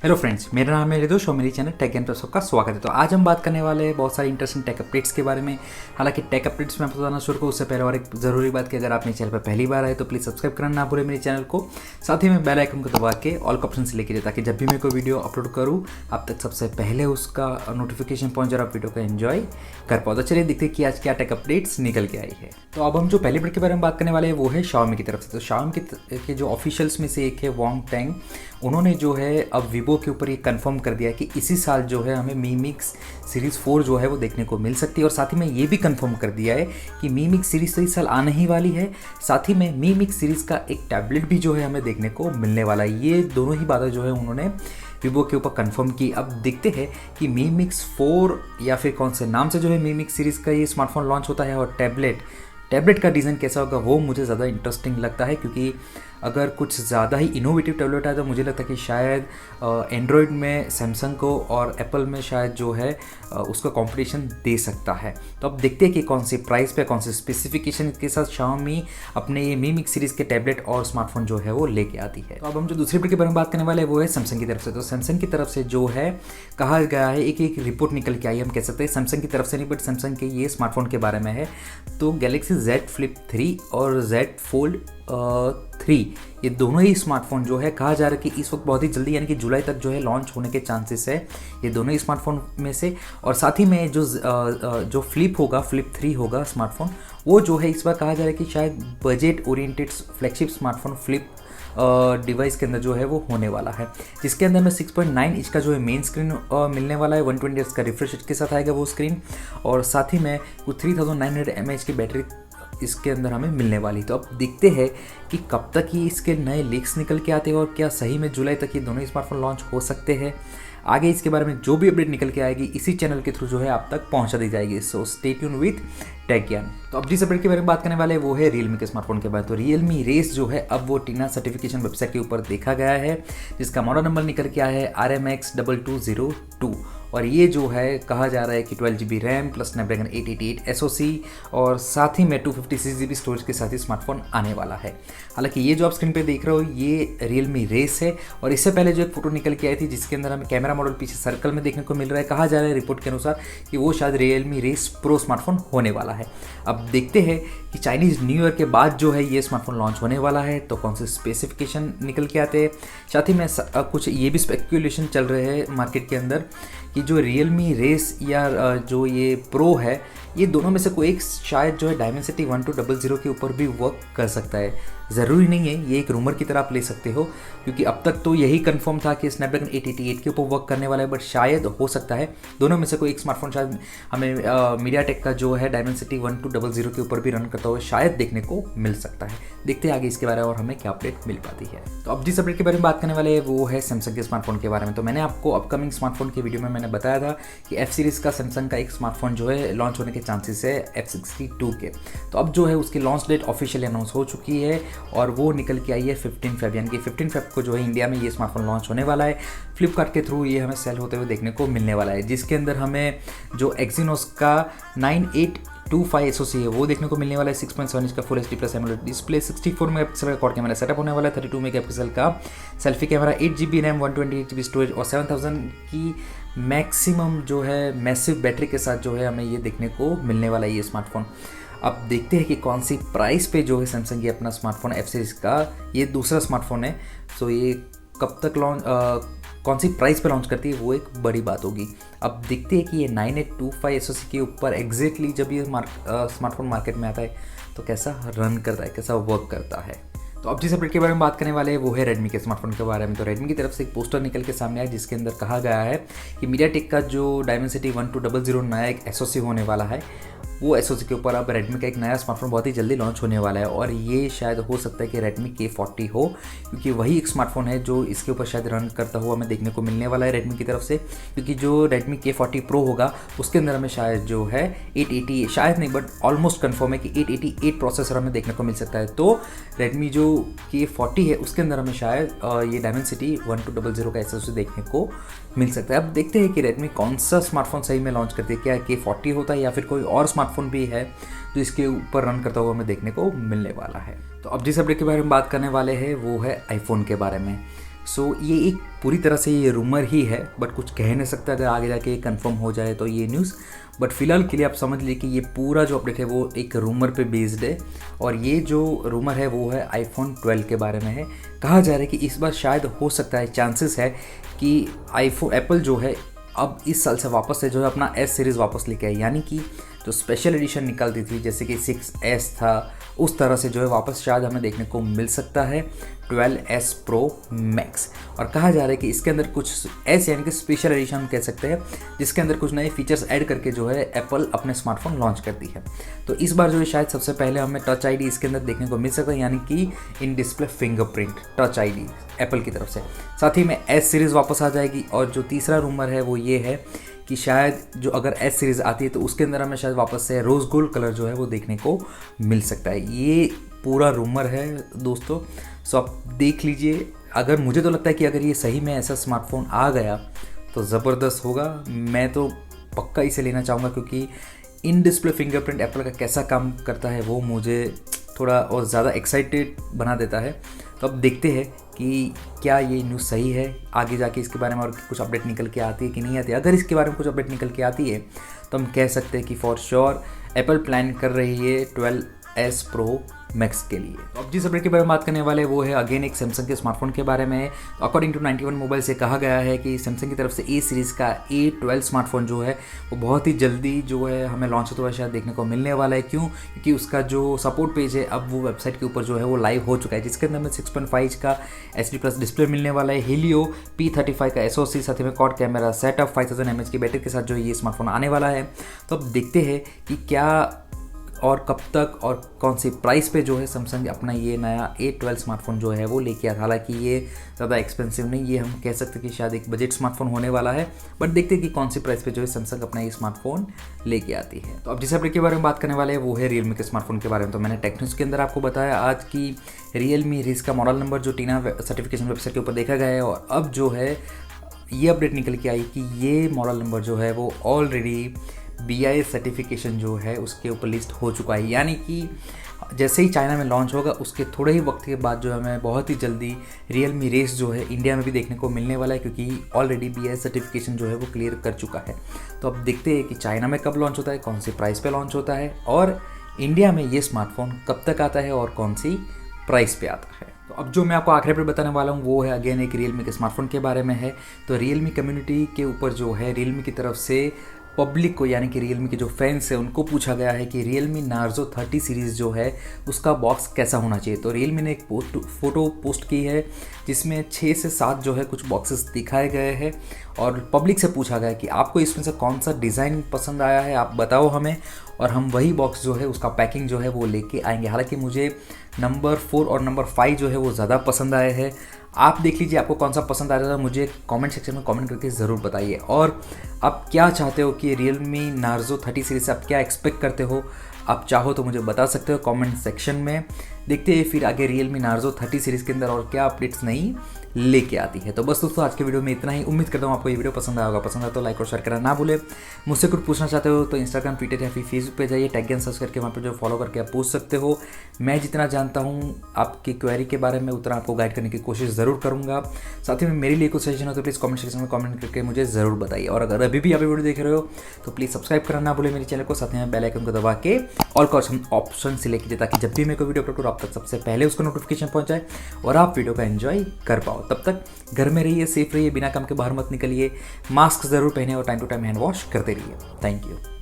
Hello friends, मेरा नाम है रिदोष और मेरी चैनल टेक ज्ञान पर सबका स्वागत है। तो आज हम बात करने वाले हैं बहुत सारी इंटरेस्टिंग टेक अपडेट्स के बारे में। हालांकि टेक अपडेट्स में आपको बताना शुरू करूँ उससे पहले और एक ज़रूरी बात कि अगर आप मेरे चैनल पर पहली बार आए तो प्लीज़ सब्सक्राइब करना ना भूलें मेरे चैनल को। साथ ही में बेल आइकन को दबा के ऑल का ऑप्शन सेलेक्ट कीजिए ताकि जब भी मैं कोई वीडियो अपलोड करूँ आप तक सबसे पहले उसका नोटिफिकेशन पहुँच जाए, आप वीडियो को एंजॉय कर पाओ। तो चलिए देखते हैं कि आज क्या टेक अपडेट्स निकल के आई है। तो अब हम जो पहली अपडेट के बारे में बात करने वाले हैं वो है Xiaomi की तरफ से। तो Xiaomi के जो ऑफिशियल्स में से एक है वांग टैंग, उन्होंने जो है अब वीवो के ऊपर ये कंफर्म कर दिया है कि इसी साल जो है हमें मी मिक्स सीरीज़ 4 जो है वो देखने को मिल सकती है। और साथ ही में ये भी कंफर्म कर दिया है कि मी मिक्स सीरीज़ तो इस साल आने ही वाली है, साथ ही में मी मिक्स सीरीज़ का एक टैबलेट भी जो है हमें देखने को मिलने वाला है। ये दोनों ही बातें जो है उन्होंने वीवो के ऊपर कंफर्म की। अब देखते हैं कि मी मिक्स 4 या फिर कौन से नाम से जो है मी मिक्स सीरीज़ का ये स्मार्टफोन लॉन्च होता है, और टैबलेट का डिज़ाइन कैसा होगा वो मुझे ज़्यादा इंटरेस्टिंग लगता है, क्योंकि अगर कुछ ज़्यादा ही इनोवेटिव टैबलेट है तो मुझे लगता है कि शायद एंड्रॉयड में सैमसंग को और एप्पल में शायद जो है उसका कंपटीशन दे सकता है। तो अब देखते हैं कि कौन सी प्राइस पे कौन से स्पेसिफिकेशन के साथ Xiaomi अपने ये मी मिक्स सीरीज़ के टैबलेट और स्मार्टफोन जो है वो लेके आती है। तो अब हम जो दूसरी अपडेट के बारे में बात करने वाले हैं वो है सैमसंग की तरफ से। तो सैमसंग की तरफ से जो है कहा गया है, एक रिपोर्ट निकल के आई, हम कह सकते हैं सैमसंग की तरफ से नहीं बट सैमसंग के ये स्मार्टफोन के बारे में है। तो गैलेक्सी Z Flip 3 और Z Fold 3 ये दोनों ही स्मार्टफोन जो है कहा जा रहा है कि इस वक्त बहुत ही जल्दी यानी कि जुलाई तक जो है लॉन्च होने के चांसेस है ये दोनों ही स्मार्टफोन में से। और साथ ही में जो फ्लिप 3 होगा स्मार्टफोन, वो जो है इस बार कहा जा रहा है कि शायद budget oriented flagship smartphone flip device के अंदर जो है वो होने वाला है, जिसके अंदर में 6.9 इंच का जो है मेन स्क्रीन मिलने वाला है, 120 हर्ट्ज का रिफ्रेश के साथ आएगा वो स्क्रीन, और साथ ही में कुछ 3900 mAh की बैटरी इसके अंदर हमें मिलने वाली। तो अब देखते हैं कि कब तक ये इसके नए लीक्स निकल के आते हैं और क्या सही में जुलाई तक ये दोनों ही स्मार्टफोन लॉन्च हो सकते हैं। आगे इसके बारे में जो भी अपडेट निकल के आएगी इसी चैनल के थ्रू जो है आप तक पहुंचा दी जाएगी। So stay tune with tech Gyan. तो अब जिस अपडेट के बारे में बात करने वाले हैं वो है रियलमी के स्मार्टफोन के बारे में। तो रियलमी रेस जो है अब वो टीना सर्टिफिकेशन वेबसाइट के ऊपर देखा गया है, जिसका मॉडल नंबर निकल के आया है RMX2202, और ये जो है कहा जा रहा है कि 12GB RAM plus Snapdragon 888 SoC और साथ ही में 256GB स्टोरेज के साथ ही स्मार्टफोन आने वाला है। हालांकि ये जो आप स्क्रीन पे देख रहे हो ये रियलमी रेस है, और इससे पहले जो एक फोटो निकल के आई थी जिसके अंदर हमें कैमरा मॉडल पीछे सर्कल में देखने को मिल रहा है, कहा जा रहा है रिपोर्ट के अनुसार कि वो शायद रियलमी रेस प्रो स्मार्टफोन होने वाला है। अब देखते हैं कि चाइनीज़ न्यू ईयर के बाद जो है ये स्मार्टफोन लॉन्च होने वाला है तो कौन से स्पेसिफिकेशन निकल के आते हैं। साथ ही में कुछ ये भी स्पेक्यूलेशन चल रहे हैं मार्केट के अंदर कि जो रियलमी रेस या जो ये प्रो है ये दोनों में से कोई एक शायद जो है डायमेंसिटी 1200 के ऊपर भी वर्क कर सकता है। ज़रूरी नहीं है, ये एक रूमर की तरह आप ले सकते हो, क्योंकि अब तक तो यही कंफर्म था कि स्नैपड्रैगन 888 के ऊपर वर्क करने वाला है, बट शायद हो सकता है दोनों में से कोई एक स्मार्टफोन शायद हमें मीडियाटेक का जो है डायमेंसिटी 1200 के ऊपर भी रन करता हुआ शायद देखने को मिल सकता है। देखते हैं आगे इसके बारे में और हमें क्या अपडेट मिल पाती है। तो अब जिस अपडेट के बारे में बात करने वाले हैं वो है सैमसंग के स्मार्टफोन के बारे में। तो मैंने आपको अपकमिंग स्मार्टफोन के वीडियो में मैंने बताया था कि F सीरीज़ का सैमसंग का एक स्मार्टफोन जो है लॉन्च होने के चांसेस है F62 के। तो अब जो है उसकी लॉन्च डेट ऑफिशियली अनाउंस हो चुकी है और वो निकल के आई है 15 फेब, यानी कि 15 फेब को जो है इंडिया में ये स्मार्टफोन लॉन्च होने वाला है। फ्लिपकार्ट के थ्रू ये हमें सेल होते हुए देखने को मिलने वाला है, जिसके अंदर हमें जो एक्सिनोस का 9825 SoC है वो देखने को मिलने वाला है। 6.7 इंच का full HD plus AMOLED display, 64 megapixel का क्वाड कैमरा सेटअप होने वाला है, 32 मेगापिक्सल का selfie camera, 8GB RAM 128GB storage और 7000 की मैक्सिमम जो है मैसिव बैटरी के साथ जो है हमें ये देखने को मिलने वाला है ये स्मार्टफोन। अब देखते हैं कि कौन सी प्राइस पे जो है सैमसंग ये अपना स्मार्टफोन F सीरीज़ का ये दूसरा स्मार्टफोन है, सो ये कब तक कौन सी प्राइस पे लॉन्च करती है वो एक बड़ी बात होगी। अब देखते हैं कि ये 9825 SoC के ऊपर एग्जैक्टली जब ये स्मार्टफोन मार्केट में आता है तो कैसा रन करता है, कैसा वर्क करता है। तो अब जिस अपडेट के बारे में बात करने वाले हैं वो है रेडमी के स्मार्टफोन के बारे में। तो रेडमी की तरफ से एक पोस्टर निकल के सामने आया जिसके अंदर कहा गया है कि मीडियाटेक का जो डायमेंसिटी 1200 नया एक SoC होने वाला है वो SoC के ऊपर अब रेडमी का एक नया स्मार्टफोन बहुत ही जल्दी लॉन्च होने वाला है, और ये शायद हो सकता है कि रेडमी K40 हो, क्योंकि वही एक स्मार्टफोन है जो इसके ऊपर शायद रन करता हुआ हमें देखने को मिलने वाला है रेडमी की तरफ से। क्योंकि जो रेडमी K40 Pro होगा उसके अंदर हमें शायद जो है 880 शायद नहीं बट ऑलमोस्ट कन्फर्म है कि 888 प्रोसेसर हमें देखने को मिल सकता है। तो रेडमी जो K40 है उसके अंदर हमें शायद ये डायमेंसिटी 1200 का SoC देखने को मिल सकता है। अब देखते हैं कि रेडमी कौन सा स्मार्टफोन सही में लॉन्च करती है, क्या K40 होता है या फिर कोई और स्मार्टफोन भी है जो इसके ऊपर रन करता हुआ हमें देखने को मिलने वाला है। तो अब जिस अपडेट के बारे में बात करने वाले हैं वो है आईफोन के बारे में। सो ये एक पूरी तरह से ये रूमर ही है, बट कुछ कह नहीं सकता, अगर आगे जाके कंफर्म हो जाए तो ये न्यूज़। बट फिलहाल के लिए आप समझ लीजिए कि ये पूरा जो अपडेट है वो एक रूमर पे बेस्ड है, और ये जो रूमर है वो है आईफोन 12 के बारे में है। कहा जा रहा है कि इस बार शायद हो सकता है, चांसेस है कि एप्पल जो है अब इस साल से वापस से जो है अपना एस सीरीज़ वापस लेके आए, यानी कि जो स्पेशल एडिशन निकलती थी जैसे कि 6S था, उस तरह से जो है वापस शायद हमें देखने को मिल सकता है 12S Pro Max। और कहा जा रहा है कि इसके अंदर कुछ एस यानी कि स्पेशल एडिशन हम कह सकते हैं, जिसके अंदर कुछ नए फीचर्स ऐड करके जो है एप्पल अपने स्मार्टफोन लॉन्च करती है। तो इस बार जो है शायद सबसे पहले हमें टच आईडी इसके अंदर देखने को मिल सकता है, यानी कि in display fingerprint touch ID Apple की तरफ से। साथ ही में एस सीरीज़ वापस आ जाएगी, और जो तीसरा रूमर है वो ये है कि शायद जो अगर एस सीरीज़ आती है तो उसके अंदर हमें शायद वापस से रोज़ गोल्ड कलर जो है वो देखने को मिल सकता है। ये पूरा रूमर है दोस्तों, सो आप देख लीजिए। अगर मुझे तो लगता है कि अगर ये सही में ऐसा स्मार्टफोन आ गया तो ज़बरदस्त होगा। मैं तो पक्का इसे लेना चाहूँगा, क्योंकि इन डिस्प्ले फिंगरप्रिंट एप्पल का कैसा काम करता है वो मुझे थोड़ा और ज़्यादा एक्साइटेड बना देता है। तो अब देखते हैं कि क्या ये न्यूज़ सही है, आगे जाके इसके बारे में और कुछ अपडेट निकल के आती है कि नहीं आती है। अगर इसके बारे में कुछ अपडेट निकल के आती है तो हम कह सकते हैं कि फॉर श्योर एप्पल प्लान कर रही है 12S Pro Max के लिए। तो अब जिस अपडेट के बारे में बात करने वाले हैं वो है अगेन एक सैमसंग के स्मार्टफोन के बारे में। तो अकॉर्डिंग टू 91 मोबाइल से कहा गया है कि सैमसंग की तरफ से ए सीरीज़ का A12 स्मार्टफोन जो है वो बहुत ही जल्दी जो है हमें लॉन्च होते हुए शायद देखने को मिलने वाला है। क्यों? क्योंकि उसका जो सपोर्ट पेज है अब वो वेबसाइट के ऊपर जो है वो लाइव हो चुका है, जिसके अंदर में 6.5 का HD+ डिस्प्ले मिलने वाला है, Helio P35 का SoC, साथ ही में क्वाड कैमरा सेटअप, 5000 mAh की बैटरी के साथ जो ये स्मार्टफोन आने वाला है। तो अब देखते हैं कि क्या और कब तक और कौन सी प्राइस पे जो है सैमसंग अपना ये नया A12 स्मार्टफोन जो है वो लेके आता। हालांकि ये ज़्यादा एक्सपेंसिव नहीं, ये हम कह सकते हैं कि शायद एक बजट स्मार्टफोन होने वाला है, बट देखते हैं कि कौन सी प्राइस पे जो है सैमसंग अपना ये स्मार्टफोन लेके आती है। तो अब जिस अपडेट के बारे में बात करने वाले हैं वो है रियलमी के स्मार्टफोन के बारे में। तो मैंने टेक न्यूज़ के अंदर आपको बताया आज की रियलमी रीस का मॉडल नंबर जो टीना सर्टिफिकेशन वेबसाइट के ऊपर देखा गया है, और अब जो है ये अपडेट निकल के आई कि ये मॉडल नंबर जो है वो ऑलरेडी BIS सर्टिफिकेशन जो है उसके ऊपर लिस्ट हो चुका है, यानी कि जैसे ही चाइना में लॉन्च होगा उसके थोड़े ही वक्त के बाद जो है हमें बहुत ही जल्दी रियलमी रेस जो है इंडिया में भी देखने को मिलने वाला है, क्योंकि ऑलरेडी BIS सर्टिफिकेशन जो है वो क्लियर कर चुका है। तो अब देखते हैं कि चाइना में कब लॉन्च होता है, कौन सी प्राइस पे लॉन्च होता है, और इंडिया में ये स्मार्टफोन कब तक आता है और कौन सी प्राइस पे आता है। तो अब जो मैं आपको आखिरी अपडेट बताने वाला हूँ वो है अगेन एक रियलमी के स्मार्टफोन के बारे में है। तो रियलमी कम्युनिटी के ऊपर जो है रियलमी की तरफ से पब्लिक को, यानी कि रियलमी के जो फैंस हैं उनको पूछा गया है कि रियलमी नार्जो 30 सीरीज़ जो है उसका बॉक्स कैसा होना चाहिए। तो रियलमी ने एक फ़ोटो पोस्ट की है जिसमें 6 से 7 जो है कुछ बॉक्सेस दिखाए गए हैं, और पब्लिक से पूछा गया है कि आपको इसमें से कौन सा डिज़ाइन पसंद आया है, आप बताओ हमें, और हम वही बॉक्स जो है उसका पैकिंग जो है वो लेके आएंगे। हालांकि मुझे नंबर 4 और नंबर 5 जो है वो ज़्यादा पसंद आए हैं। आप देख लीजिए आपको कौन सा पसंद आ रहा है, मुझे कमेंट सेक्शन में कमेंट करके ज़रूर बताइए। और आप क्या चाहते हो कि रियलमी नार्जो 30 सीरीज़ से आप क्या एक्सपेक्ट करते हो, आप चाहो तो मुझे बता सकते हो कमेंट सेक्शन में। देखते हैं फिर आगे रियलमी नार्जो 30 सीरीज़ के अंदर और क्या अपडेट्स नहीं लेके आती है। तो बस दोस्तों आज के वीडियो में इतना ही। उम्मीद करता हूँ आपको ये वीडियो पसंद आया होगा। पसंद आया तो लाइक और शेयर करना ना भूले। मुझसे कुछ पूछना चाहते हो तो इंस्टाग्राम, ट्विटर या फिर फेसबुक पे जाइए, टैग एंड सर्च करके वहाँ पे जो फॉलो करके आप पूछ सकते हो। मैं जितना जानता हूँ आपकी क्वेरी के बारे में उतना आपको गाइड करने की कोशिश ज़रूर करूँगा। साथ ही में मेरे लिए कुछ सजेशन हो तो प्लीज़ कमेंट सेक्शन में कमेंट करके मुझे ज़रूर बताइए। और अगर अभी भी आप वीडियो देख रहे हो तो प्लीज़ सब्सक्राइब करना ना भूले मेरे चैनल को। साथ में बेल आइकन को दबा के ऑल का ऑप्शन सिलेक्ट कीजिए, ताकि जब भी मैं कोई वीडियो अपलोड करूँ आप तक सबसे पहले उसको नोटिफिकेशन पहुँच जाए और आप वीडियो का एंजॉय कर पाओ। तब तक घर में रहिए, सेफ रहिए, बिना काम के बाहर मत निकलिए, मास्क ज़रूर पहने और time to time hand wash करते रहिए। Thank you.